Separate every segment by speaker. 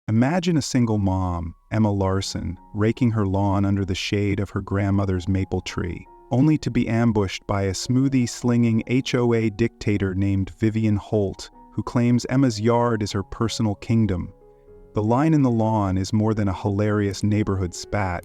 Speaker 1: Imagine a single mom, Emma Larson, raking her lawn under the shade of her grandmother's maple tree, only to be ambushed by a smoothie-slinging HOA dictator named Vivian Holt, who claims Emma's yard is her personal kingdom. The line in the lawn is more than a hilarious neighborhood spat.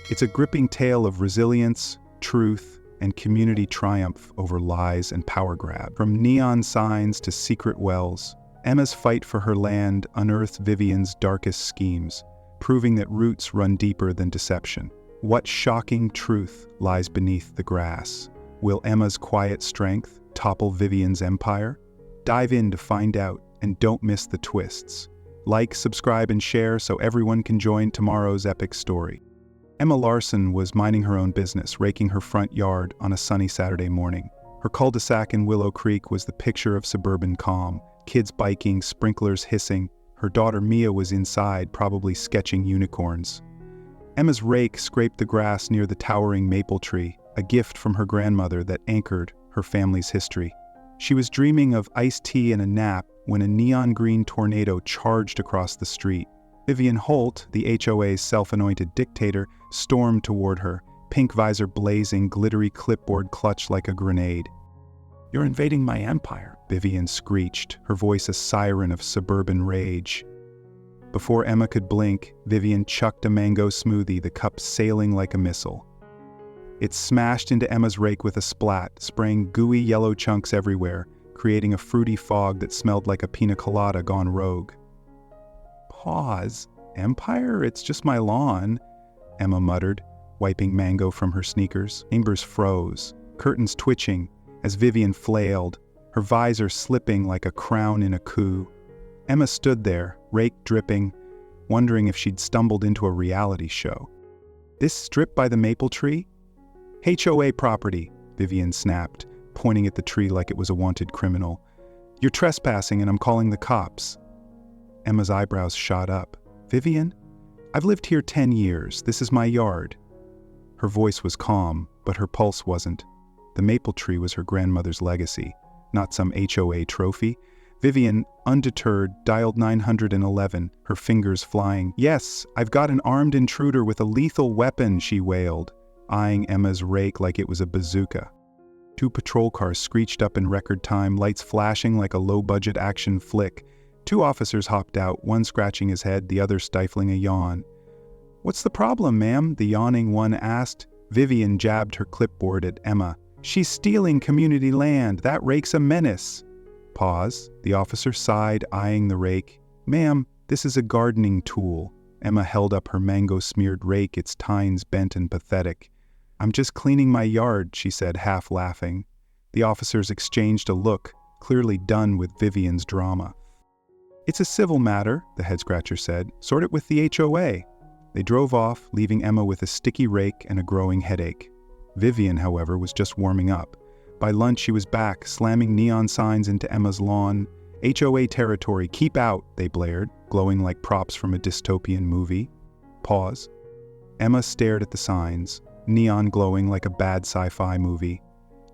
Speaker 1: It's a gripping tale of resilience, truth, and community triumph over lies and power grab. From neon signs to secret wells, Emma's fight for her land unearthed Vivian's darkest schemes, proving that roots run deeper than deception. What shocking truth lies beneath the grass? Will Emma's quiet strength topple Vivian's empire? Dive in to find out, and don't miss the twists. Like, subscribe, and share so everyone can join tomorrow's epic story. Emma Larson was minding her own business, raking her front yard on a sunny Saturday morning. Her cul-de-sac in Willow Creek was the picture of suburban calm. Kids biking, sprinklers hissing. Her daughter Mia was inside, probably sketching unicorns. Emma's rake scraped the grass near the towering maple tree, a gift from her grandmother that anchored her family's history. She was dreaming of iced tea and a nap when a neon green tornado charged across the street. Vivian Holt, the HOA's self-anointed dictator, stormed toward her, pink visor blazing, glittery clipboard clutched like a grenade. "You're invading my empire," Vivian screeched, her voice a siren of suburban rage. Before Emma could blink, Vivian chucked a mango smoothie, the cup sailing like a missile. It smashed into Emma's rake with a splat, spraying gooey yellow chunks everywhere, creating a fruity fog that smelled like a pina colada gone rogue. "Pause. Empire? It's just my lawn," Emma muttered, wiping mango from her sneakers. Chambers froze, curtains twitching, as Vivian flailed, her visor slipping like a crown in a coup. Emma stood there, rake dripping, wondering if she'd stumbled into a reality show. "This strip by the maple tree?" "HOA property," Vivian snapped, pointing at the tree like it was a wanted criminal. "You're trespassing and I'm calling the cops." Emma's eyebrows shot up. "Vivian? I've lived here 10 years. This is my yard." Her voice was calm, but her pulse wasn't. The maple tree was her grandmother's legacy, not some HOA trophy. Vivian, undeterred, dialed 911, her fingers flying. "Yes, I've got an armed intruder with a lethal weapon," she wailed, eyeing Emma's rake like it was a bazooka. 2 patrol cars screeched up in record time, lights flashing like a low-budget action flick. 2 officers hopped out, one scratching his head, the other stifling a yawn. "What's the problem, ma'am?" the yawning one asked. Vivian jabbed her clipboard at Emma. "She's stealing community land. That rake's a menace." Pause. The officer sighed, eyeing the rake. "Ma'am, this is a gardening tool." Emma held up her mango-smeared rake, its tines bent and pathetic. "I'm just cleaning my yard," she said, half laughing. The officers exchanged a look, clearly done with Vivian's drama. "It's a civil matter," the head-scratcher said. "Sort it with the HOA." They drove off, leaving Emma with a sticky rake and a growing headache. Vivian, however, was just warming up. By lunch, she was back, slamming neon signs into Emma's lawn. "HOA territory, keep out," they blared, glowing like props from a dystopian movie. Pause. Emma stared at the signs, neon glowing like a bad sci-fi movie.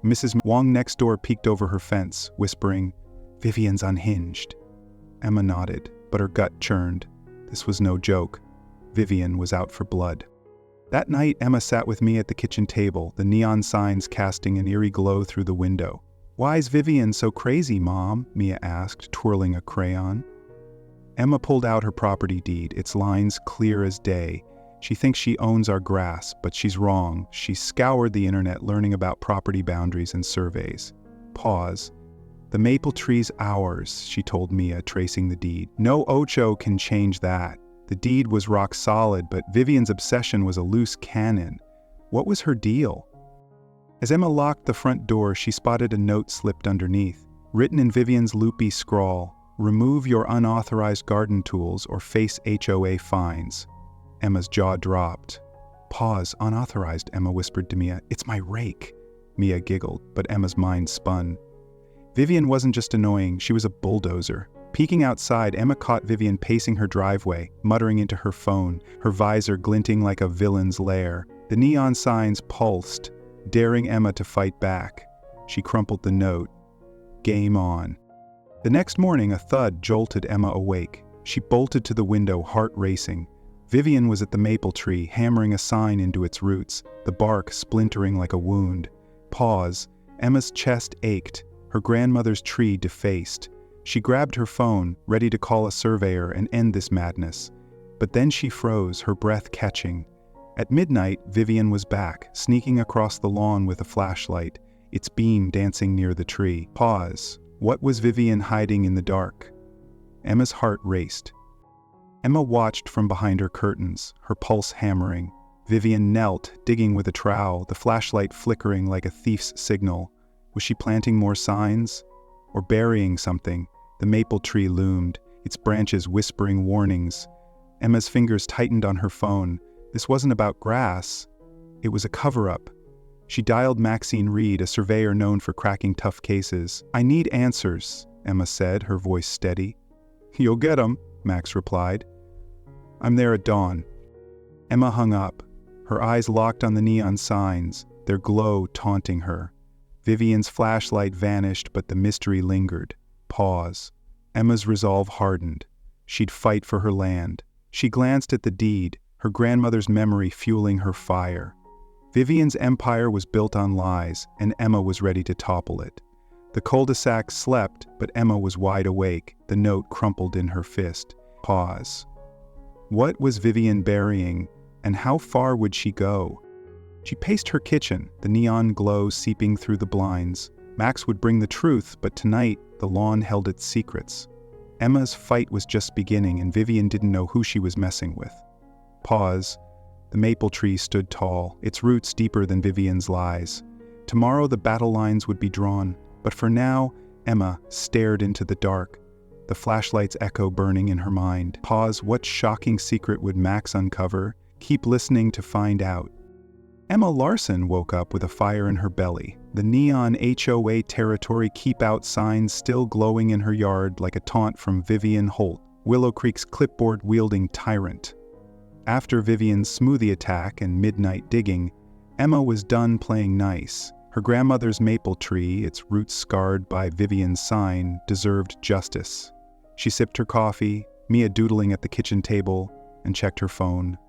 Speaker 1: Mrs. Wong next door peeked over her fence, whispering, "Vivian's unhinged." Emma nodded, but her gut churned. This was no joke. Vivian was out for blood. That night, Emma sat with me at the kitchen table, the neon signs casting an eerie glow through the window. "Why's Vivian so crazy, Mom?" Mia asked, twirling a crayon. Emma pulled out her property deed, its lines clear as day. "She thinks she owns our grass, but she's wrong. She scoured the internet learning about property boundaries and surveys." Pause. "The maple tree's ours," she told Mia, tracing the deed. "No Ocho can change that." The deed was rock solid, but Vivian's obsession was a loose cannon. What was her deal? As Emma locked the front door, she spotted a note slipped underneath. Written in Vivian's loopy scrawl, "Remove your unauthorized garden tools or face HOA fines." Emma's jaw dropped. "Pause, unauthorized," Emma whispered to Mia. "It's my rake." Mia giggled, but Emma's mind spun. Vivian wasn't just annoying, she was a bulldozer. Peeking outside, Emma caught Vivian pacing her driveway, muttering into her phone, her visor glinting like a villain's lair. The neon signs pulsed, daring Emma to fight back. She crumpled the note. Game on. The next morning, a thud jolted Emma awake. She bolted to the window, heart racing. Vivian was at the maple tree, hammering a sign into its roots, the bark splintering like a wound. Pause. Emma's chest ached, her grandmother's tree defaced. She grabbed her phone, ready to call a surveyor and end this madness. But then she froze, her breath catching. At midnight, Vivian was back, sneaking across the lawn with a flashlight, its beam dancing near the tree. Pause. What was Vivian hiding in the dark? Emma's heart raced. Emma watched from behind her curtains, her pulse hammering. Vivian knelt, digging with a trowel, the flashlight flickering like a thief's signal. Was she planting more signs? Or burying something? The maple tree loomed, its branches whispering warnings. Emma's fingers tightened on her phone. This wasn't about grass. It was a cover-up. She dialed Maxine Reed, a surveyor known for cracking tough cases. "I need answers," Emma said, her voice steady. "You'll get 'em," Max replied. "I'm there at dawn." Emma hung up, her eyes locked on the neon signs, their glow taunting her. Vivian's flashlight vanished, but the mystery lingered. Pause. Emma's resolve hardened. She'd fight for her land. She glanced at the deed, her grandmother's memory fueling her fire. Vivian's empire was built on lies, and Emma was ready to topple it. The cul-de-sac slept, but Emma was wide awake, the note crumpled in her fist. Pause. What was Vivian burying, and how far would she go? She paced her kitchen, the neon glow seeping through the blinds. Max would bring the truth, but tonight, the lawn held its secrets. Emma's fight was just beginning, and Vivian didn't know who she was messing with. Pause. The maple tree stood tall, its roots deeper than Vivian's lies. Tomorrow the battle lines would be drawn, but for now, Emma stared into the dark, the flashlight's echo burning in her mind. Pause. What shocking secret would Max uncover? Keep listening to find out. Emma Larson woke up with a fire in her belly, the neon HOA territory keep-out signs still glowing in her yard like a taunt from Vivian Holt, Willow Creek's clipboard-wielding tyrant. After Vivian's smoothie attack and midnight digging, Emma was done playing nice. Her grandmother's maple tree, its roots scarred by Vivian's sign, deserved justice. She sipped her coffee, Mia doodling at the kitchen table, and checked her phone.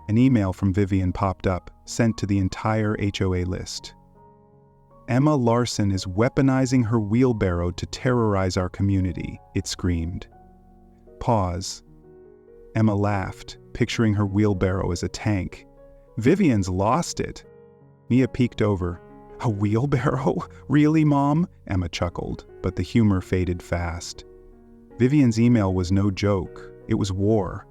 Speaker 1: An email from Vivian popped up, sent to the entire HOA list. "Emma Larson is weaponizing her wheelbarrow to terrorize our community," it screamed. Pause. Emma laughed, picturing her wheelbarrow as a tank. "Vivian's lost it." Mia peeked over. "A wheelbarrow? Really, Mom?" Emma chuckled, but the humor faded fast. Vivian's email was no joke. It was war.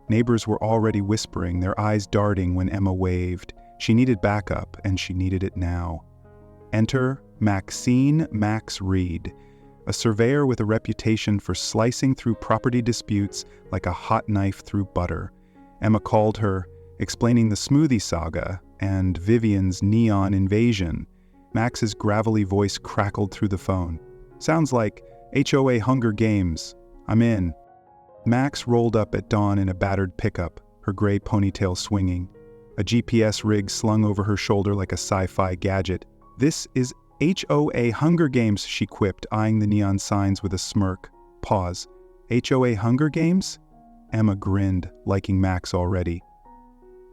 Speaker 1: Neighbors were already whispering, their eyes darting when Emma waved. She needed backup, and she needed it now. Enter Maxine Max Reed, a surveyor with a reputation for slicing through property disputes like a hot knife through butter. Emma called her, explaining the smoothie saga and Vivian's neon invasion. Max's gravelly voice crackled through the phone. "Sounds like HOA Hunger Games. I'm in." Max rolled up at dawn in a battered pickup, her gray ponytail swinging. A GPS rig slung over her shoulder like a sci-fi gadget. "This is HOA Hunger Games," she quipped, eyeing the neon signs with a smirk. Pause. "HOA Hunger Games?" Emma grinned, liking Max already.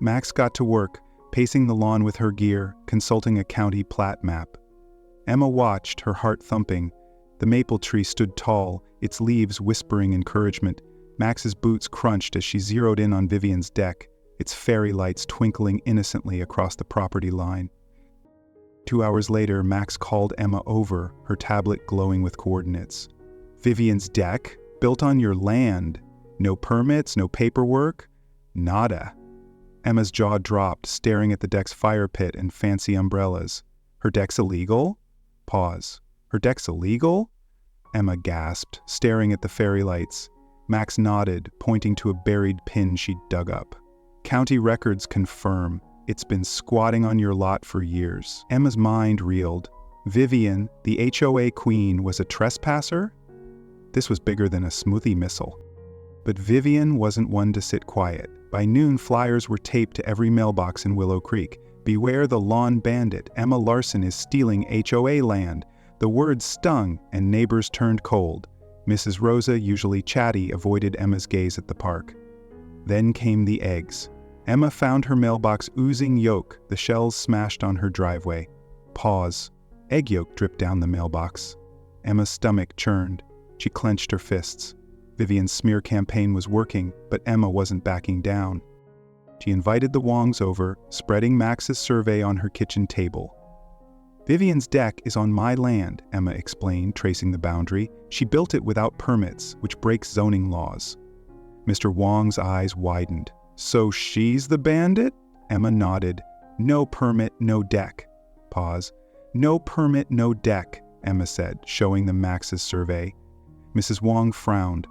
Speaker 1: Max got to work, pacing the lawn with her gear, consulting a county plat map. Emma watched, her heart thumping. The maple tree stood tall, its leaves whispering encouragement. Max's boots crunched as she zeroed in on Vivian's deck, its fairy lights twinkling innocently across the property line. 2 hours later, Max called Emma over, her tablet glowing with coordinates. "Vivian's deck? Built on your land? No permits, no paperwork? Nada." Emma's jaw dropped, staring at the deck's fire pit and fancy umbrellas. "Her deck's illegal?" Pause. "Her deck's illegal?" Emma gasped, staring at the fairy lights. Max nodded, pointing to a buried pin she'd dug up. "County records confirm. It's been squatting on your lot for years." Emma's mind reeled. Vivian, the HOA queen, was a trespasser? This was bigger than a smoothie missile. But Vivian wasn't one to sit quiet. By noon, flyers were taped to every mailbox in Willow Creek. "Beware the lawn bandit. Emma Larson is stealing HOA land." The words stung, and neighbors turned cold. Mrs. Rosa, usually chatty, avoided Emma's gaze at the park. Then came the eggs. Emma found her mailbox oozing yolk, the shells smashed on her driveway. Pause. Egg yolk dripped down the mailbox. Emma's stomach churned. She clenched her fists. Vivian's smear campaign was working, but Emma wasn't backing down. She invited the Wongs over, spreading Max's survey on her kitchen table. Vivian's deck is on my land, Emma explained, tracing the boundary. She built it without permits, which breaks zoning laws. Mr. Wong's eyes widened. So she's the bandit? Emma nodded. No permit, no deck. Pause. No permit, no deck, Emma said, showing them Max's survey. Mrs. Wong frowned.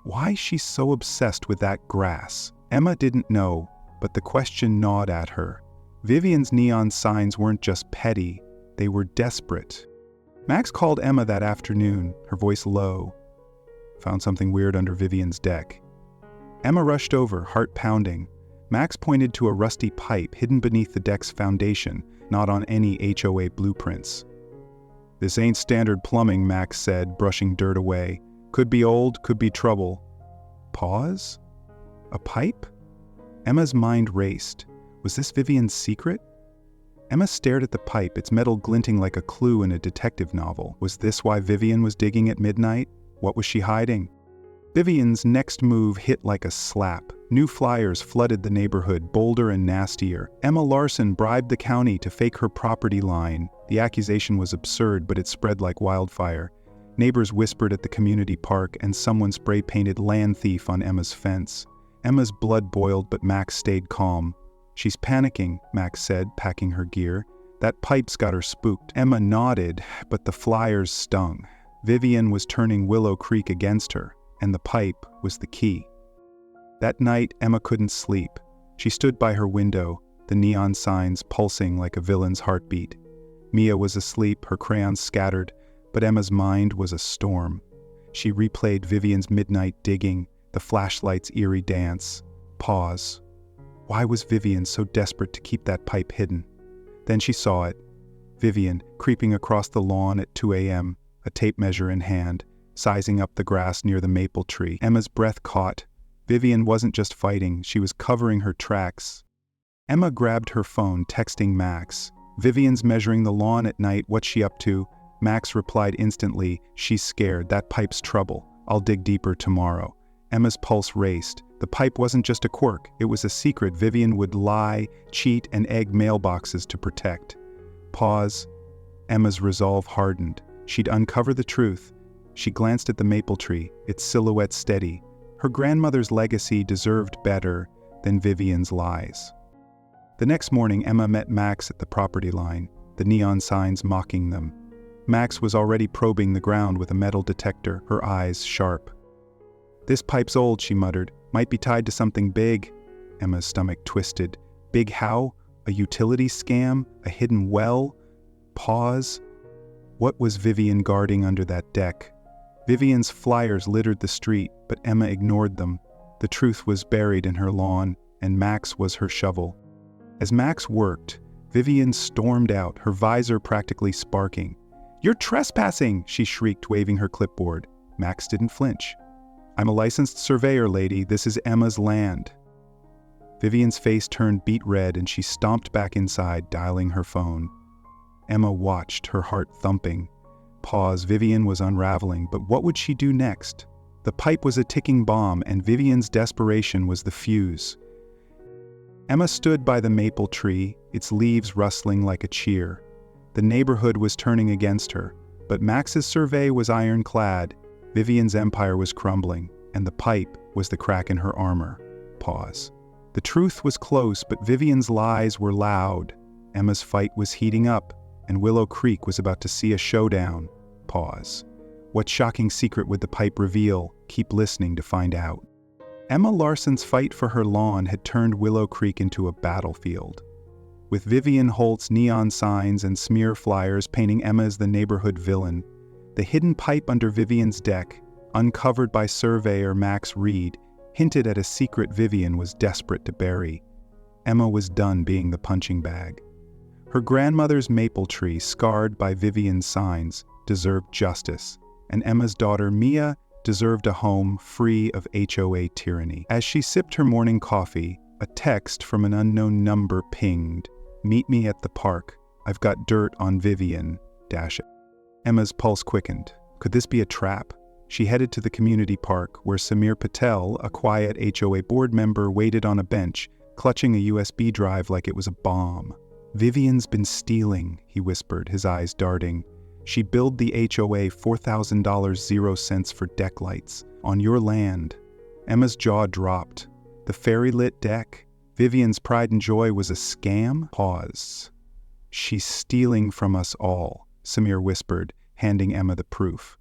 Speaker 1: Why is she so obsessed with that grass? Emma didn't know, but the question gnawed at her. Vivian's neon signs weren't just petty, they were desperate. Max called Emma that afternoon, her voice low. Found something weird under Vivian's deck. Emma rushed over, heart pounding. Max pointed to a rusty pipe hidden beneath the deck's foundation, not on any HOA blueprints. This ain't standard plumbing, Max said, brushing dirt away. Could be old, could be trouble. Pause? A pipe? Emma's mind raced. Was this Vivian's secret? Emma stared at the pipe, its metal glinting like a clue in a detective novel. Was this why Vivian was digging at midnight? What was she hiding? Vivian's next move hit like a slap. New flyers flooded the neighborhood, bolder and nastier. Emma Larson bribed the county to fake her property line. The accusation was absurd, but it spread like wildfire. Neighbors whispered at the community park, and someone spray-painted "land thief" on Emma's fence. Emma's blood boiled, but Max stayed calm. She's panicking, Max said, packing her gear. That pipe's got her spooked. Emma nodded, but the flyers stung. Vivian was turning Willow Creek against her, and the pipe was the key. That night, Emma couldn't sleep. She stood by her window, the neon signs pulsing like a villain's heartbeat. Mia was asleep, her crayons scattered, but Emma's mind was a storm. She replayed Vivian's midnight digging, the flashlight's eerie dance. Pause. Why was Vivian so desperate to keep that pipe hidden? Then she saw it. Vivian, creeping across the lawn at 2 a.m., a tape measure in hand, sizing up the grass near the maple tree. Emma's breath caught. Vivian wasn't just fighting, she was covering her tracks. Emma grabbed her phone, texting Max. Vivian's measuring the lawn at night, what's she up to? Max replied instantly, she's scared, that pipe's trouble. I'll dig deeper tomorrow. Emma's pulse raced. The pipe wasn't just a quirk, it was a secret Vivian would lie, cheat, and egg mailboxes to protect. Pause. Emma's resolve hardened. She'd uncover the truth. She glanced at the maple tree, its silhouette steady. Her grandmother's legacy deserved better than Vivian's lies. The next morning, Emma met Max at the property line, the neon signs mocking them. Max was already probing the ground with a metal detector, her eyes sharp. This pipe's old, she muttered. Might be tied to something big. Emma's stomach twisted. Big how? A utility scam? A hidden well? Pause. What was Vivian guarding under that deck? Vivian's flyers littered the street, but Emma ignored them. The truth was buried in her lawn, and Max was her shovel. As Max worked, Vivian stormed out, her visor practically sparking. "You're trespassing!" she shrieked, waving her clipboard. Max didn't flinch. "I'm a licensed surveyor, lady. This is Emma's land." Vivian's face turned beet red and she stomped back inside, dialing her phone. Emma watched, her heart thumping. Pause. Vivian was unraveling, but what would she do next? The pipe was a ticking bomb, and Vivian's desperation was the fuse. Emma stood by the maple tree, its leaves rustling like a cheer. The neighborhood was turning against her, but Max's survey was ironclad. Vivian's empire was crumbling, and the pipe was the crack in her armor. Pause. The truth was close, but Vivian's lies were loud. Emma's fight was heating up, and Willow Creek was about to see a showdown. Pause. What shocking secret would the pipe reveal? Keep listening to find out. Emma Larson's fight for her lawn had turned Willow Creek into a battlefield. With Vivian Holt's neon signs and smear flyers painting Emma as the neighborhood villain, the hidden pipe under Vivian's deck, uncovered by surveyor Max Reed, hinted at a secret Vivian was desperate to bury. Emma was done being the punching bag. Her grandmother's maple tree, scarred by Vivian's signs, deserved justice, and Emma's daughter Mia deserved a home free of HOA tyranny. As she sipped her morning coffee, a text from an unknown number pinged. "Meet me at the park. I've got dirt on Vivian." Emma's pulse quickened. Could this be a trap? She headed to the community park, where Samir Patel, a quiet HOA board member, waited on a bench, clutching a USB drive like it was a bomb. "Vivian's been stealing," he whispered, his eyes darting. "She billed the HOA $4,000 0 cents for deck lights. On your land." Emma's jaw dropped. The fairy-lit deck? Vivian's pride and joy was a scam? Pause. "She's stealing from us all," Samir whispered, handing Emma the proof.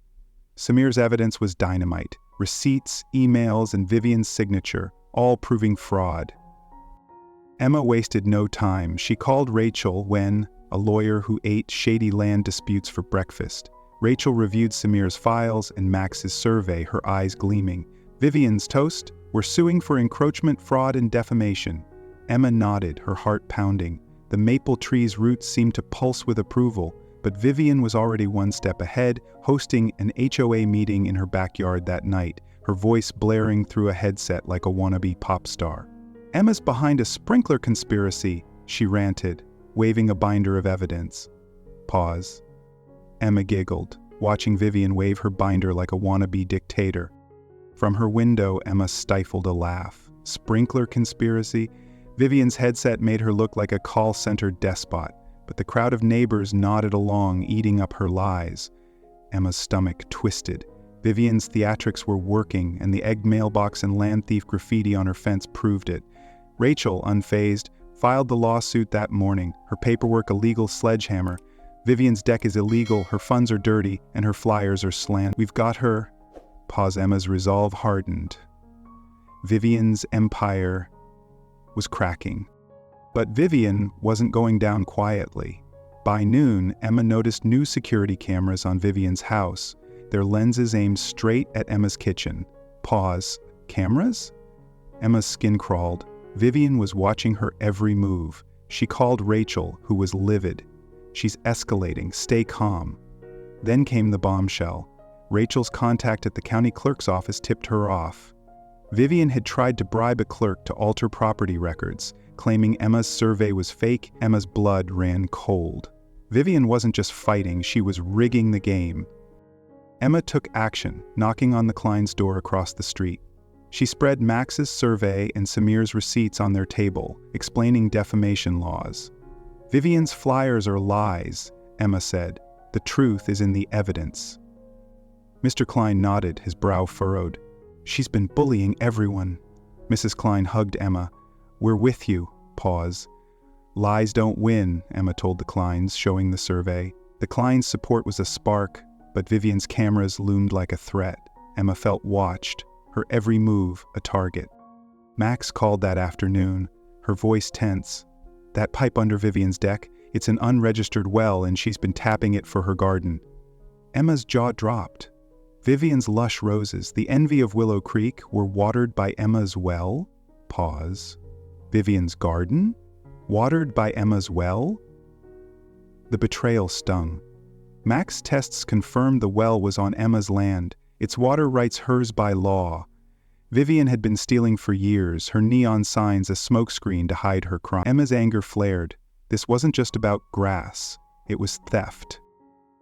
Speaker 1: Samir's evidence was dynamite. Receipts, emails, and Vivian's signature, all proving fraud. Emma wasted no time. She called Rachel when, a lawyer who ate shady land disputes for breakfast. Rachel reviewed Samir's files and Max's survey, her eyes gleaming. "Vivian's toast? We're suing for encroachment, fraud, and defamation." Emma nodded, her heart pounding. The maple tree's roots seemed to pulse with approval, but Vivian was already one step ahead, hosting an HOA meeting in her backyard that night, her voice blaring through a headset like a wannabe pop star. "Emma's behind a sprinkler conspiracy," she ranted, waving a binder of evidence. Pause. Emma giggled, watching Vivian wave her binder like a wannabe dictator. From her window, Emma stifled a laugh. Sprinkler conspiracy? Vivian's headset made her look like a call center despot, but the crowd of neighbors nodded along, eating up her lies. Emma's stomach twisted. Vivian's theatrics were working, and the egged mailbox and land thief graffiti on her fence proved it. Rachel, unfazed, filed the lawsuit that morning, her paperwork a legal sledgehammer. Vivian's deck is illegal, her funds are dirty, and her flyers are slanted. "We've got her." Pause. Emma's resolve hardened. Vivian's empire was cracking. But Vivian wasn't going down quietly. By noon, Emma noticed new security cameras on Vivian's house, their lenses aimed straight at Emma's kitchen. Pause. Cameras? Emma's skin crawled. Vivian was watching her every move. She called Rachel, who was livid. "She's escalating. Stay calm." Then came the bombshell. Rachel's contact at the county clerk's office tipped her off. Vivian had tried to bribe a clerk to alter property records, claiming Emma's survey was fake. Emma's blood ran cold. Vivian wasn't just fighting, she was rigging the game. Emma took action, knocking on the Klein's door across the street. She spread Max's survey and Samir's receipts on their table, explaining defamation laws. "Vivian's flyers are lies," Emma said. "The truth is in the evidence." Mr. Klein nodded, his brow furrowed. "She's been bullying everyone." Mrs. Klein hugged Emma. "We're with you." Pause. "Lies don't win," Emma told the Kleins, showing the survey. The Kleins' support was a spark, but Vivian's cameras loomed like a threat. Emma felt watched, her every move a target. Max called that afternoon, her voice tense. "That pipe under Vivian's deck, it's an unregistered well and she's been tapping it for her garden." Emma's jaw dropped. Vivian's lush roses, the envy of Willow Creek, were watered by Emma's well? Pause. Vivian's garden? Watered by Emma's well? The betrayal stung. Max tests confirmed the well was on Emma's land, its water rights hers by law. Vivian had been stealing for years, her neon signs a smokescreen to hide her crime. Emma's anger flared. This wasn't just about grass, it was theft.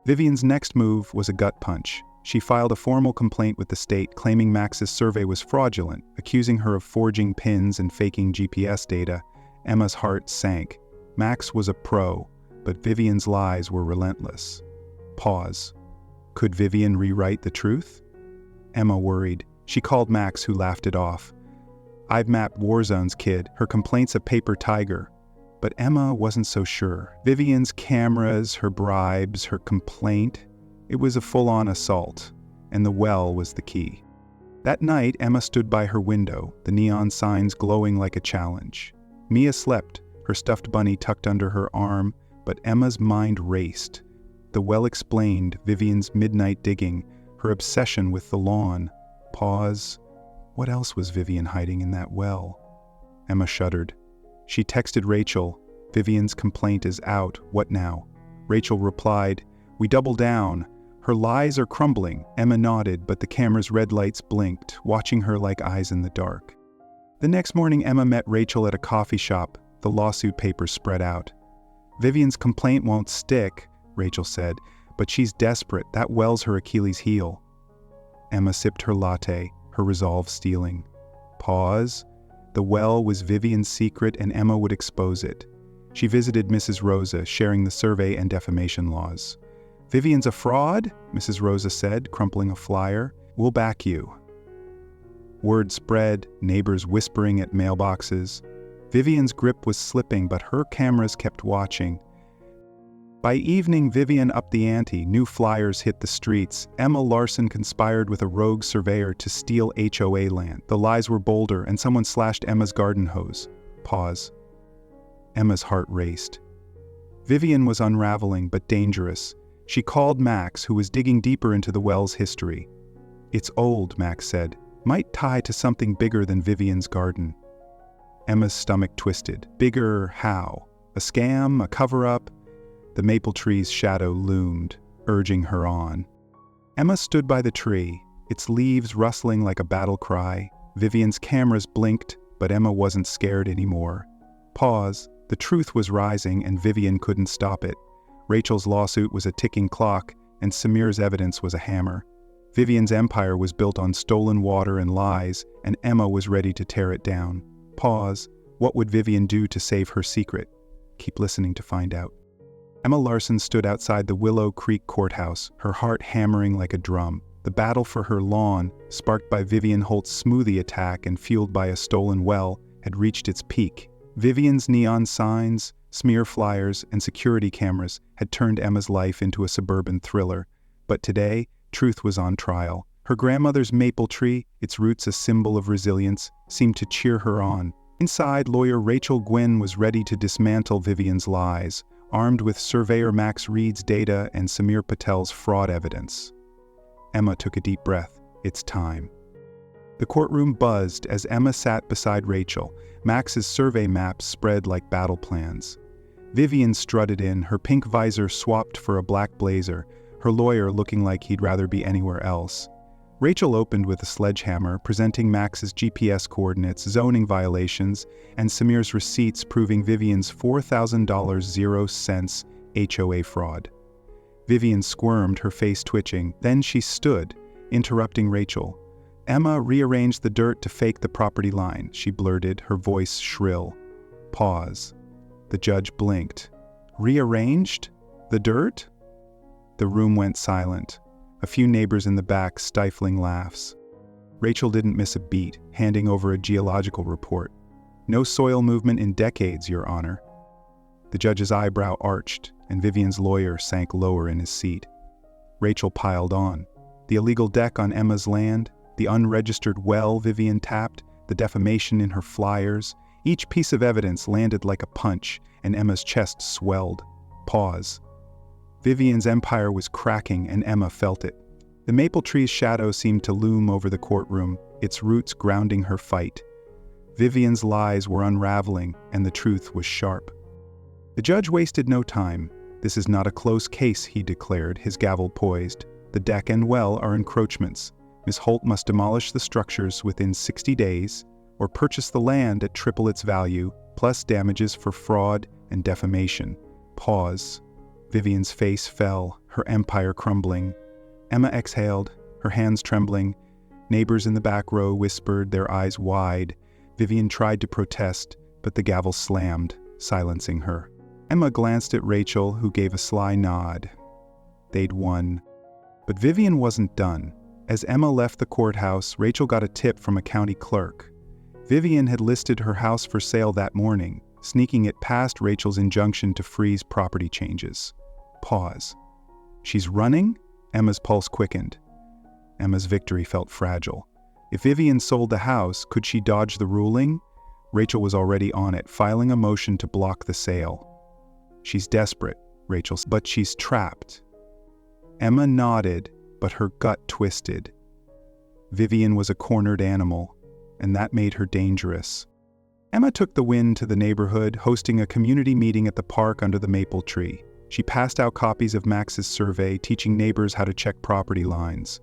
Speaker 1: Vivian's next move was a gut punch. She filed a formal complaint with the state, claiming Max's survey was fraudulent, accusing her of forging pins and faking GPS data. Emma's heart sank. Max was a pro, but Vivian's lies were relentless. Pause. Could Vivian rewrite the truth? Emma worried. She called Max, who laughed it off. "I've mapped war zones, kid. Her complaint's a paper tiger." But Emma wasn't so sure. Vivian's cameras, her bribes, her complaint. It was a full-on assault, and the well was the key. That night, Emma stood by her window, the neon signs glowing like a challenge. Mia slept, her stuffed bunny tucked under her arm, but Emma's mind raced. The well explained Vivian's midnight digging, her obsession with the lawn. Pause. What else was Vivian hiding in that well? Emma shuddered. She texted Rachel, "Vivian's complaint is out, what now?" Rachel replied, "We double down. Her lies are crumbling. Emma nodded, but the camera's red lights blinked, watching her like eyes in the dark. The next morning, Emma met Rachel at a coffee shop, the lawsuit papers spread out. Vivian's complaint won't stick, Rachel said, but she's desperate. That well's her Achilles heel. Emma sipped her latte, her resolve stealing. Pause. The well was Vivian's secret, and Emma would expose it. She visited Mrs. Rosa, sharing the survey and defamation laws. Vivian's a fraud, Mrs. Rosa said, crumpling a flyer. We'll back you. Word spread, neighbors whispering at mailboxes. Vivian's grip was slipping, but her cameras kept watching. By evening, Vivian upped the ante. New flyers hit the streets. Emma Larson conspired with a rogue surveyor to steal HOA land. The lies were bolder, and someone slashed Emma's garden hose. Pause. Emma's heart raced. Vivian was unraveling, but dangerous. She called Max, who was digging deeper into the well's history. It's old, Max said. Might tie to something bigger than Vivian's garden. Emma's stomach twisted. Bigger how? A scam? A cover-up? The maple tree's shadow loomed, urging her on. Emma stood by the tree, its leaves rustling like a battle cry. Vivian's cameras blinked, but Emma wasn't scared anymore. Pause. The truth was rising, and Vivian couldn't stop it. Rachel's lawsuit was a ticking clock, and Samir's evidence was a hammer. Vivian's empire was built on stolen water and lies, and Emma was ready to tear it down. Pause. What would Vivian do to save her secret? Keep listening to find out. Emma Larson stood outside the Willow Creek courthouse, her heart hammering like a drum. The battle for her lawn, sparked by Vivian Holt's smoothie attack and fueled by a stolen well, had reached its peak. Vivian's neon signs, smear flyers, and security cameras had turned Emma's life into a suburban thriller. But today, truth was on trial. Her grandmother's maple tree, its roots a symbol of resilience, seemed to cheer her on. Inside, lawyer Rachel Gwynn was ready to dismantle Vivian's lies, armed with surveyor Max Reed's data and Samir Patel's fraud evidence. Emma took a deep breath. It's time. The courtroom buzzed as Emma sat beside Rachel. Max's survey maps spread like battle plans. Vivian strutted in, her pink visor swapped for a black blazer, her lawyer looking like he'd rather be anywhere else. Rachel opened with a sledgehammer, presenting Max's GPS coordinates, zoning violations, and Samir's receipts proving Vivian's $4,000 0 HOA fraud. Vivian squirmed, her face twitching. Then she stood, interrupting Rachel. Emma rearranged the dirt to fake the property line, she blurted, her voice shrill. Pause. The judge blinked. Rearranged? The dirt? The room went silent. A few neighbors in the back stifling laughs. Rachel didn't miss a beat, handing over a geological report. No soil movement in decades, Your Honor. The judge's eyebrow arched, and Vivian's lawyer sank lower in his seat. Rachel piled on. The illegal deck on Emma's land, the unregistered well Vivian tapped, the defamation in her flyers. Each piece of evidence landed like a punch, and Emma's chest swelled. Pause. Vivian's empire was cracking, and Emma felt it. The maple tree's shadow seemed to loom over the courtroom, its roots grounding her fight. Vivian's lies were unraveling, and the truth was sharp. The judge wasted no time. This is not a close case, he declared, his gavel poised. The deck and well are encroachments. Ms. Holt must demolish the structures within 60 days, or purchase the land at triple its value, plus damages for fraud and defamation. Pause. Vivian's face fell, her empire crumbling. Emma exhaled, her hands trembling. Neighbors in the back row whispered, their eyes wide. Vivian tried to protest, but the gavel slammed, silencing her. Emma glanced at Rachel, who gave a sly nod. They'd won. But Vivian wasn't done. As Emma left the courthouse, Rachel got a tip from a county clerk. Vivian had listed her house for sale that morning, sneaking it past Rachel's injunction to freeze property changes. Pause. She's running? Emma's pulse quickened. Emma's victory felt fragile. If Vivian sold the house, could she dodge the ruling? Rachel was already on it, filing a motion to block the sale. She's desperate, Rachel said, but she's trapped. Emma nodded, but her gut twisted. Vivian was a cornered animal, and that made her dangerous. Emma took the win to the neighborhood, hosting a community meeting at the park under the maple tree. She passed out copies of Max's survey, teaching neighbors how to check property lines.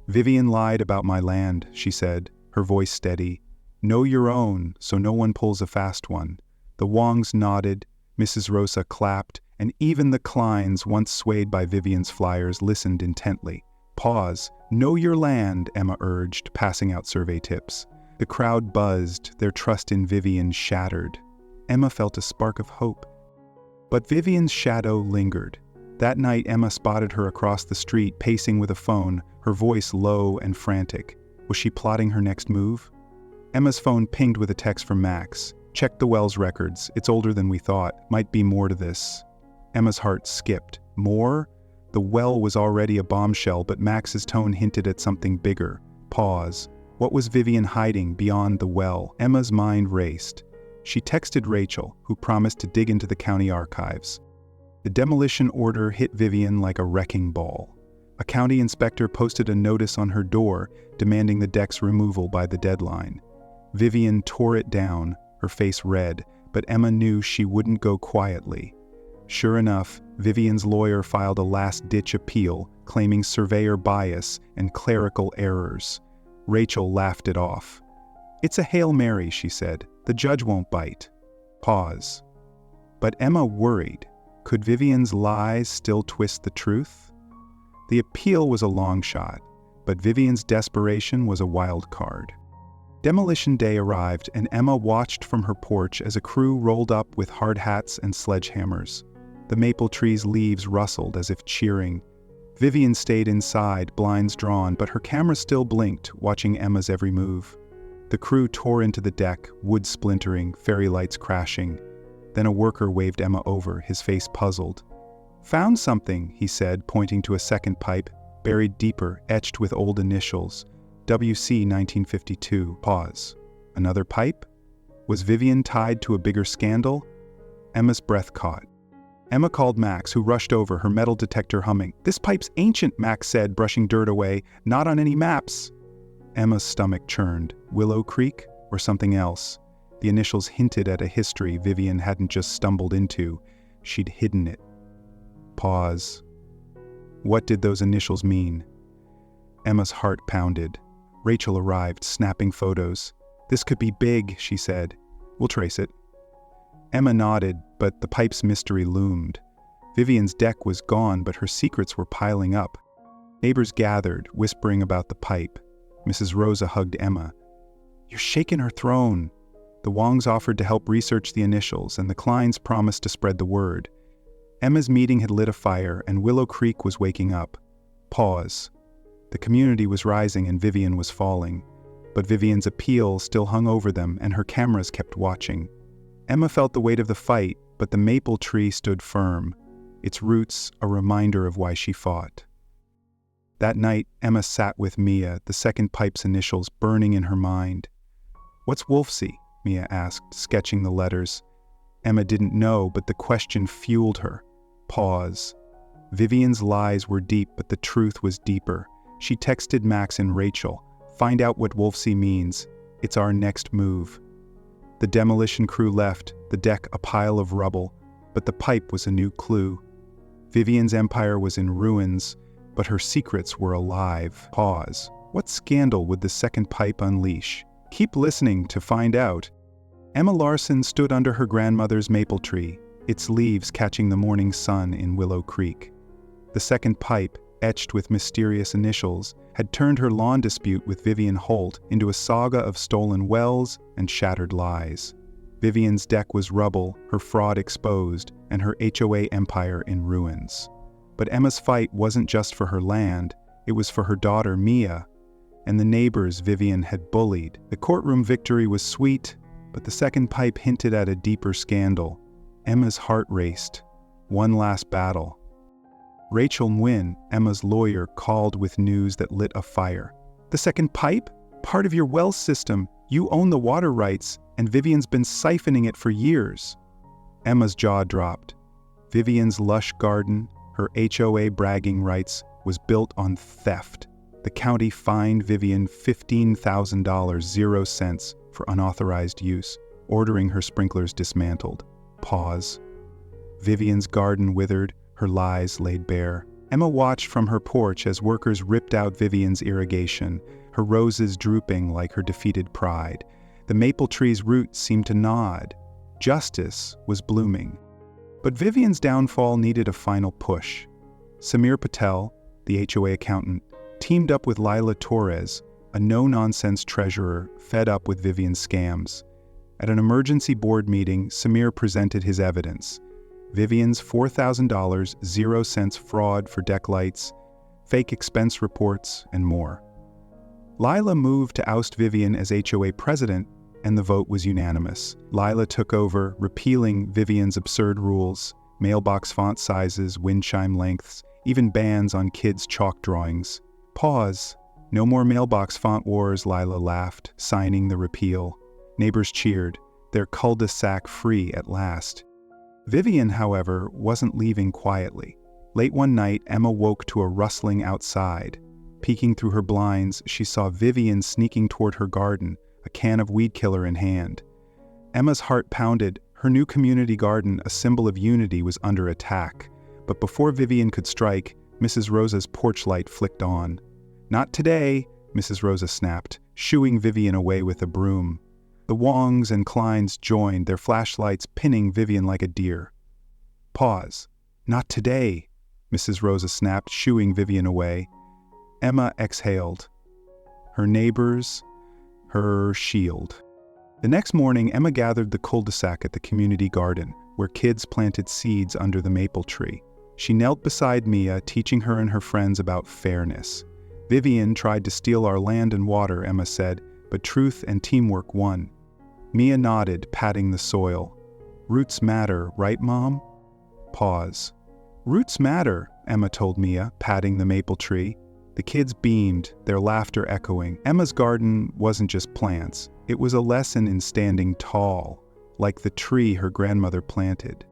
Speaker 1: "Vivian lied about my land," she said, her voice steady. "Know your own, so no one pulls a fast one." The Wongs nodded, Mrs. Rosa clapped, and even the Kleins, once swayed by Vivian's flyers, listened intently. "Pause. Know your land," Emma urged, passing out survey tips. The crowd buzzed, their trust in Vivian shattered. Emma felt a spark of hope. But Vivian's shadow lingered. That night, Emma spotted her across the street, pacing with a phone, her voice low and frantic. Was she plotting her next move? Emma's phone pinged with a text from Max. "Check the Wells records. It's older than we thought. Might be more to this." Emma's heart skipped. More? The well was already a bombshell, but Max's tone hinted at something bigger. Pause. What was Vivian hiding beyond the well? Emma's mind raced. She texted Rachel, who promised to dig into the county archives. The demolition order hit Vivian like a wrecking ball. A county inspector posted a notice on her door demanding the deck's removal by the deadline. Vivian tore it down, her face red, but Emma knew she wouldn't go quietly. Sure enough, Vivian's lawyer filed a last-ditch appeal, claiming surveyor bias and clerical errors. Rachel laughed it off. "It's a Hail Mary," she said. "The judge won't bite." Pause. But Emma worried. Could Vivian's lies still twist the truth? The appeal was a long shot, but Vivian's desperation was a wild card. Demolition day arrived, and Emma watched from her porch as a crew rolled up with hard hats and sledgehammers. The maple tree's leaves rustled as if cheering. Vivian stayed inside, blinds drawn, but her camera still blinked, watching Emma's every move. The crew tore into the deck, wood splintering, fairy lights crashing. Then a worker waved Emma over, his face puzzled. "Found something," he said, pointing to a second pipe, buried deeper, etched with old initials. WC 1952. Pause. Another pipe? Was Vivian tied to a bigger scandal? Emma's breath caught. Emma called Max, who rushed over, her metal detector humming. "This pipe's ancient," Max said, brushing dirt away. "Not on any maps." Emma's stomach churned. Willow Creek? Or something else? The initials hinted at a history Vivian hadn't just stumbled into. She'd hidden it. Pause. What did those initials mean? Emma's heart pounded. Rachel arrived, snapping photos. "This could be big," she said. "We'll trace it." Emma nodded, but the pipe's mystery loomed. Vivian's deck was gone, but her secrets were piling up. Neighbors gathered, whispering about the pipe. Mrs. Rosa hugged Emma. "You're shaking her throne." The Wongs offered to help research the initials, and the Kleins promised to spread the word. Emma's meeting had lit a fire, and Willow Creek was waking up. Pause. The community was rising and Vivian was falling. But Vivian's appeal still hung over them, and her cameras kept watching. Emma felt the weight of the fight, but the maple tree stood firm, its roots a reminder of why she fought. That night, Emma sat with Mia, the second pipe's initials burning in her mind. "What's Wolfsey?" Mia asked, sketching the letters. Emma didn't know, but the question fueled her. Pause. Vivian's lies were deep, but the truth was deeper. She texted Max and Rachel. "Find out what Wolfsey means. It's our next move." The demolition crew left, the deck a pile of rubble, but the pipe was a new clue. Vivian's empire was in ruins, but her secrets were alive. Pause. What scandal would the second pipe unleash? Keep listening to find out. Emma Larson stood under her grandmother's maple tree, its leaves catching the morning sun in Willow Creek. The second pipe, etched with mysterious initials, had turned her lawn dispute with Vivian Holt into a saga of stolen wells and shattered lies. Vivian's deck was rubble, her fraud exposed, and her HOA empire in ruins. But Emma's fight wasn't just for her land, it was for her daughter Mia, and the neighbors Vivian had bullied. The courtroom victory was sweet, but the second pipe hinted at a deeper scandal. Emma's heart raced. One last battle. Rachel Nguyen, Emma's lawyer, called with news that lit a fire. "The second pipe? Part of your well system. You own the water rights, and Vivian's been siphoning it for years." Emma's jaw dropped. Vivian's lush garden, her HOA bragging rights, was built on theft. The county fined Vivian $15,000, 0 cents, for unauthorized use, ordering her sprinklers dismantled. Pause. Vivian's garden withered, her lies laid bare. Emma watched from her porch as workers ripped out Vivian's irrigation, her roses drooping like her defeated pride. The maple tree's roots seemed to nod. Justice was blooming. But Vivian's downfall needed a final push. Samir Patel, the HOA accountant, teamed up with Lila Torres, a no-nonsense treasurer fed up with Vivian's scams. At an emergency board meeting, Samir presented his evidence. Vivian's $4,000 0-cents fraud for deck lights, fake expense reports, and more. Lila moved to oust Vivian as HOA president, and the vote was unanimous. Lila took over, repealing Vivian's absurd rules, mailbox font sizes, wind chime lengths, even bans on kids' chalk drawings. Pause. No more mailbox font wars, Lila laughed, signing the repeal. Neighbors cheered, their cul-de-sac free at last. Vivian, however, wasn't leaving quietly. Late one night, Emma woke to a rustling outside. Peeking through her blinds, she saw Vivian sneaking toward her garden, a can of weed killer in hand. Emma's heart pounded. Her new community garden, a symbol of unity, was under attack. But before Vivian could strike, Mrs. Rosa's porch light flicked on. "Not today," Mrs. Rosa snapped, shooing Vivian away with a broom. The Wongs and Kleins joined, their flashlights pinning Vivian like a deer. Pause. "Not today," Mrs. Rosa snapped, shooing Vivian away. Emma exhaled. Her neighbors, her shield. The next morning, Emma gathered the cul-de-sac at the community garden, where kids planted seeds under the maple tree. She knelt beside Mia, teaching her and her friends about fairness. "Vivian tried to steal our land and water," Emma said, "but truth and teamwork won." Mia nodded, patting the soil. "Roots matter, right, Mom?" Pause. "Roots matter," Emma told Mia, patting the maple tree. The kids beamed, their laughter echoing. Emma's garden wasn't just plants. It was a lesson in standing tall, like the tree her grandmother planted.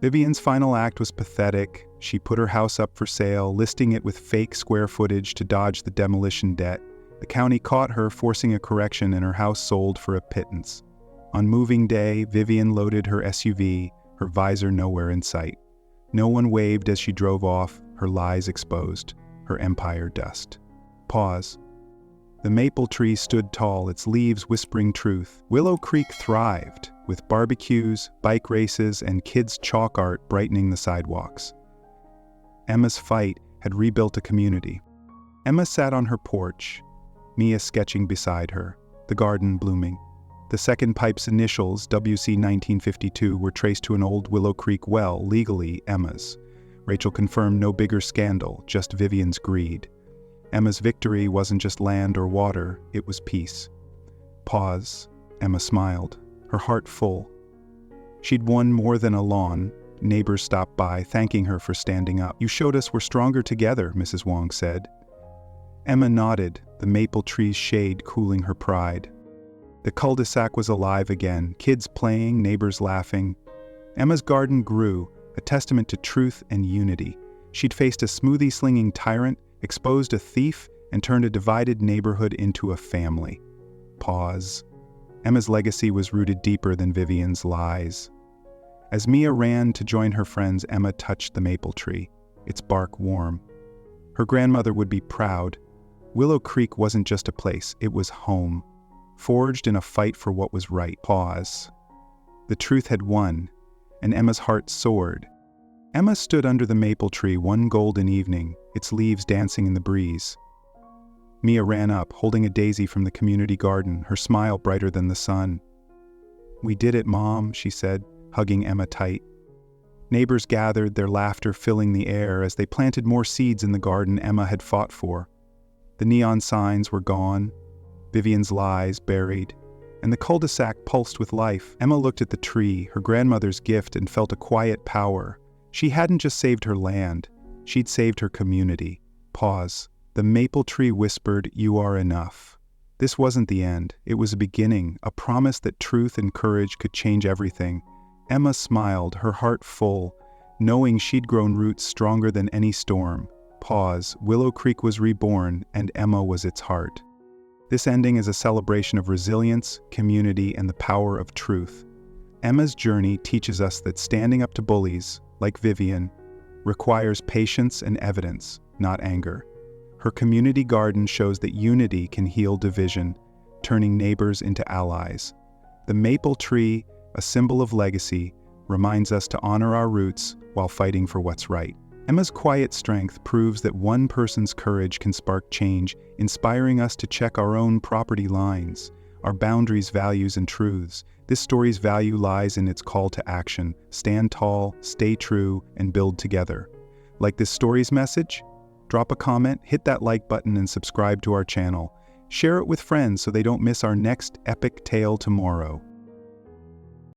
Speaker 1: Vivian's final act was pathetic. She put her house up for sale, listing it with fake square footage to dodge the demolition debt. The county caught her, forcing a correction, and her house sold for a pittance. On moving day, Vivian loaded her SUV, her visor nowhere in sight. No one waved as she drove off, her lies exposed, her empire dust. Pause. The maple tree stood tall, its leaves whispering truth. Willow Creek thrived, with barbecues, bike races, and kids' chalk art brightening the sidewalks. Emma's fight had rebuilt a community. Emma sat on her porch, Mia sketching beside her, the garden blooming. The second pipe's initials, WC 1952, were traced to an old Willow Creek well, legally Emma's. Rachel confirmed no bigger scandal, just Vivian's greed. Emma's victory wasn't just land or water, it was peace. Pause. Emma smiled, her heart full. She'd won more than a lawn. Neighbors stopped by, thanking her for standing up. "You showed us we're stronger together," Mrs. Wong said. Emma nodded, the maple tree's shade cooling her pride. The cul-de-sac was alive again, kids playing, neighbors laughing. Emma's garden grew, a testament to truth and unity. She'd faced a smoothie-slinging tyrant, exposed a thief, and turned a divided neighborhood into a family. Pause. Emma's legacy was rooted deeper than Vivian's lies. As Mia ran to join her friends, Emma touched the maple tree, its bark warm. Her grandmother would be proud. Willow Creek wasn't just a place, it was home, forged in a fight for what was right. Pause. The truth had won, and Emma's heart soared. Emma stood under the maple tree one golden evening, its leaves dancing in the breeze. Mia ran up, holding a daisy from the community garden, her smile brighter than the sun. "We did it, Mom," she said, hugging Emma tight. Neighbors gathered, their laughter filling the air as they planted more seeds in the garden Emma had fought for. The neon signs were gone, Vivian's lies buried, and the cul-de-sac pulsed with life. Emma looked at the tree, her grandmother's gift, and felt a quiet power. She hadn't just saved her land, she'd saved her community. Pause. The maple tree whispered, "You are enough." This wasn't the end, it was a beginning, a promise that truth and courage could change everything. Emma smiled, her heart full, knowing she'd grown roots stronger than any storm. Pause. Willow Creek was reborn, and Emma was its heart. This ending is a celebration of resilience, community, and the power of truth. Emma's journey teaches us that standing up to bullies, like Vivian, requires patience and evidence, not anger. Her community garden shows that unity can heal division, turning neighbors into allies. The maple tree, a symbol of legacy, reminds us to honor our roots while fighting for what's right. Emma's quiet strength proves that one person's courage can spark change, inspiring us to check our own property lines, our boundaries, values, and truths. This story's value lies in its call to action: stand tall, stay true, and build together. Like this story's message? Drop a comment, hit that like button, and subscribe to our channel. Share it with friends so they don't miss our next epic tale tomorrow.